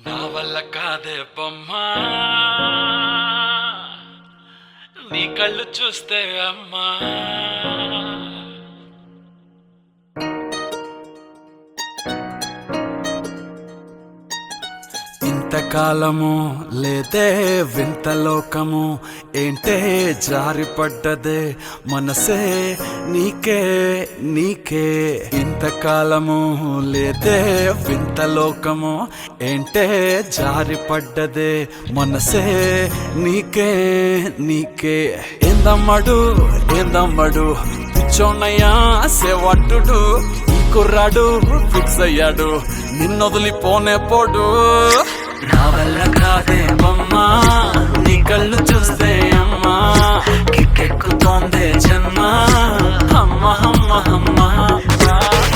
నా వల్ల కాదే బొమ్మా నీ కళ్ళు చూస్తే అమ్మా ఇంతకాలము లేదే వింత లోకము ఏంటే జారిపడ్డదే మనసే నీకే నీకే ఇంతకాలము లేదే వింత లోకము ఏంటే జారిపడ్డదే మనసే నీకే నీకే ఏందమ్మడు పిచ్చోన్నయ్యా సేవట్టుడు ఈ కుర్రాడు ఫిక్స్ అయ్యాడు నిన్నొదిలిపోనే పోడు నా వల్ల కాదే బొమ్మా నీ కళ్ళు చూస్తే అమ్మా కిక్కెక్కుతోందే జన్మ అమ్మ అమ్మ అమ్మ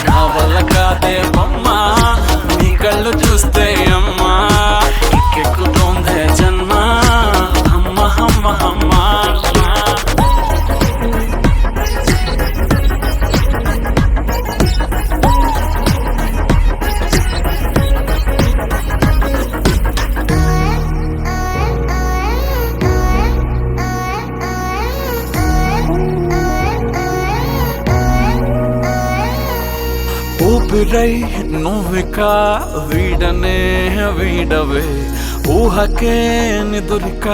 నా వల్ల కాదే బొమ్మా నీ కళ్ళు చూస్తే అమ్మా కిక్కెక్కుతోందే జన్మ అమ్మ అమ్మ అమ్మ ఊపిరై నువ్విక వీడనే వీడవే ఊహకే నిదురిక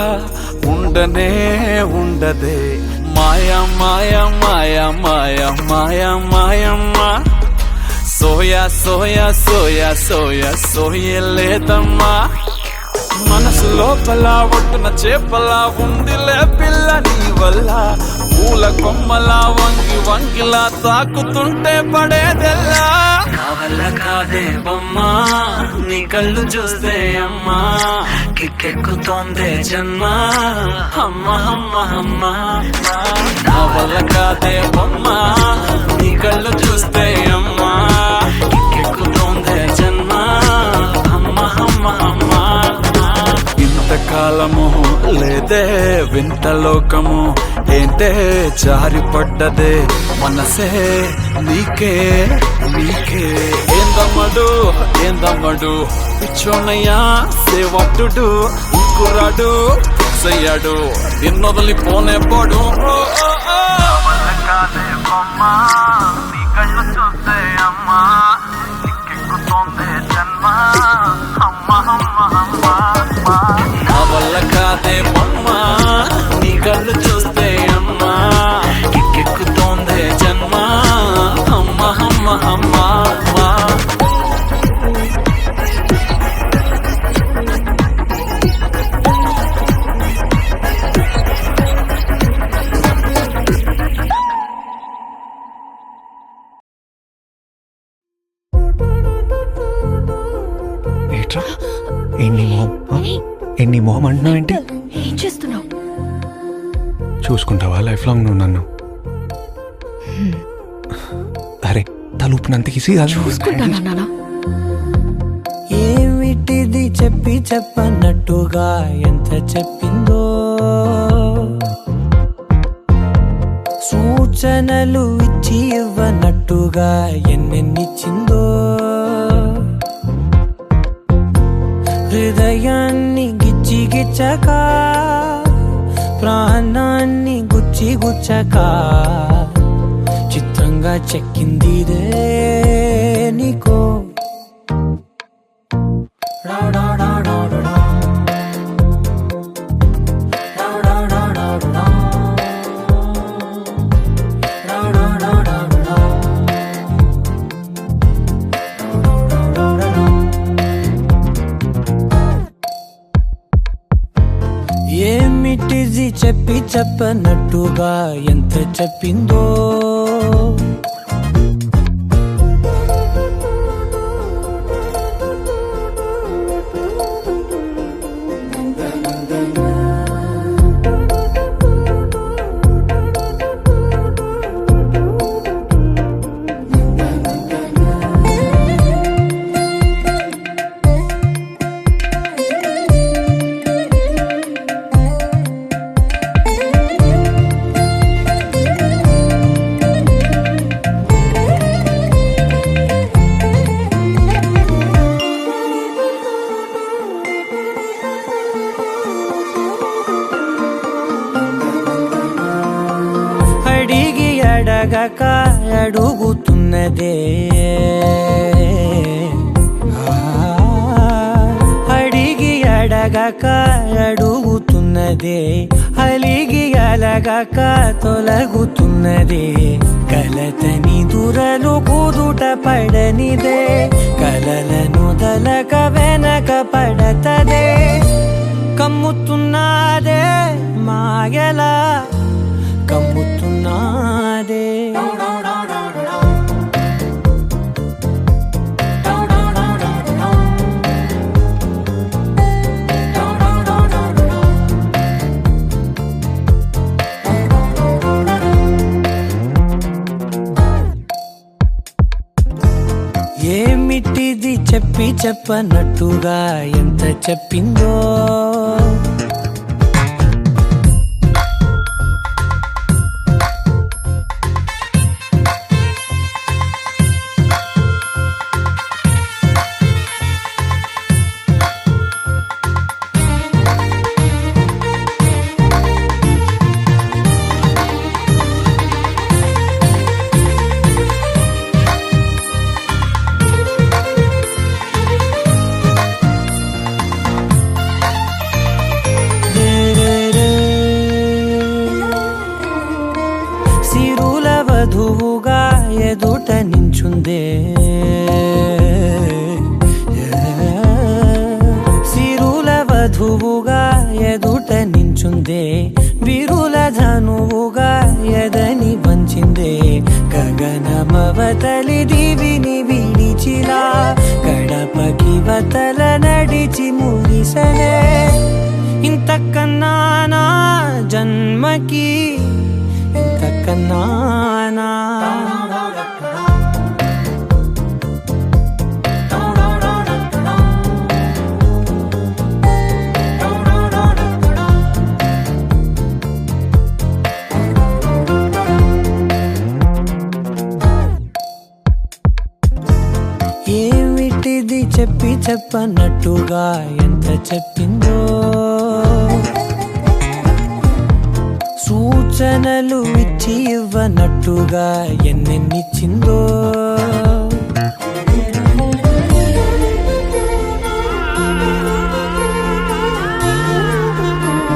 ఉండనే ఉండదే మాయా మాయా మాయా మాయా మాయా మాయమ్మా సోయా సోయా సోయా సోయా సోయలేదమ్మా మనసు లోపల ఒట్టున చేపలా ఉందిలే పిల్ల నీ వల్ల పూల కొమ్మలా వంగి వంగిలా తాకుతుంటే పడేదెల్లా నా వల్ల కాదే బొమ్మా నీ కళ్ళు చూస్తే అమ్మా కిక్కెక్కుతోందే జన్మ అమ్మ అమ్మ అమ్మ నా వల్ల కాదే బొమ్మా నీ కళ్ళు చూస్తే అమ్మా కిక్కెక్కుతోందే జన్మ అమ్మ అమ్మ అమ్మ ఇంతకాలము లేదే వింత లోకము ఏంటే జారిపడ్డదే మనసే నీకే నీకే ఏందమ్మడు పిచ్చోనయ్యా సేవట్టుడు కుర్రాడు సయ్యాడు నిన్నొదిలిపోనే పోడు నీ కళ్ళు చూస్తే అమ్మా కిక్కెక్కుతోందే జన్మ అమ్మ అమ్మ అమ్మ నా వల్ల కాదే బొమ్మా నీ కళ్ళు చూస్తే అమ్మా కిక్కెక్కుతోందే జన్మ అమ్మ అమ్మ అమ్మ ఎన్ని మొహం అంటున్నావు ఏంటి? ఏం చేస్తున్నావు? చూసుకుంటావా లైఫ్ లాంగ్ నువ్వు నన్ను? అరే తలుపునంత ఈజీ చూసుకుంటానా? ఏమిటిది చెప్పి చెప్పన్నట్టుగా ఎంత చెప్పిందో సూచనలు ఇచ్చి ఇవ్వనట్టుగా ఎన్నెన్నిచ్చిందో హృదయాన్ని గిచ్చి గిచ్చక ప్రాణాన్ని గుచ్చి గుచ్చక చిత్రంగా చెక్కిందిదే నీకో ఏమిటిది చెప్పి చెప్పనట్టుగా ఎంత చెప్పిందో అడగక అడుగుతున్నదే అడిగి అడగక అడుగుతున్నదే అలిగి అలగక తొలగుతున్నదే కలతని దురలు కుదుట పడనిదే కలలను దలక వెనక పడతదే కమ్ముతున్నదే మాయలా కమ్ముతున్నదే ఏమిటిది చెప్పి చెప్పనట్టుగా ఎంత చెప్పిందో వధువుగా ఎదుట నించుందే సిరుల వధువుగా ఎదుట నించుందే విరుల ధనువుగా ఎదని వంచిందే గగనమవతలి దివిని విడిచిలా గడపకి వతల నడిచి మురిసనే ఇంతకన్నా నా జన్మకి ఇంతకన్నా ఏమిటిది చెప్పి చెప్పనట్టుగా ఎంత చెప్పిందో సూచనలు ఇచ్చి ఇవ్వనట్టుగా ఎన్నెన్నిచ్చిందో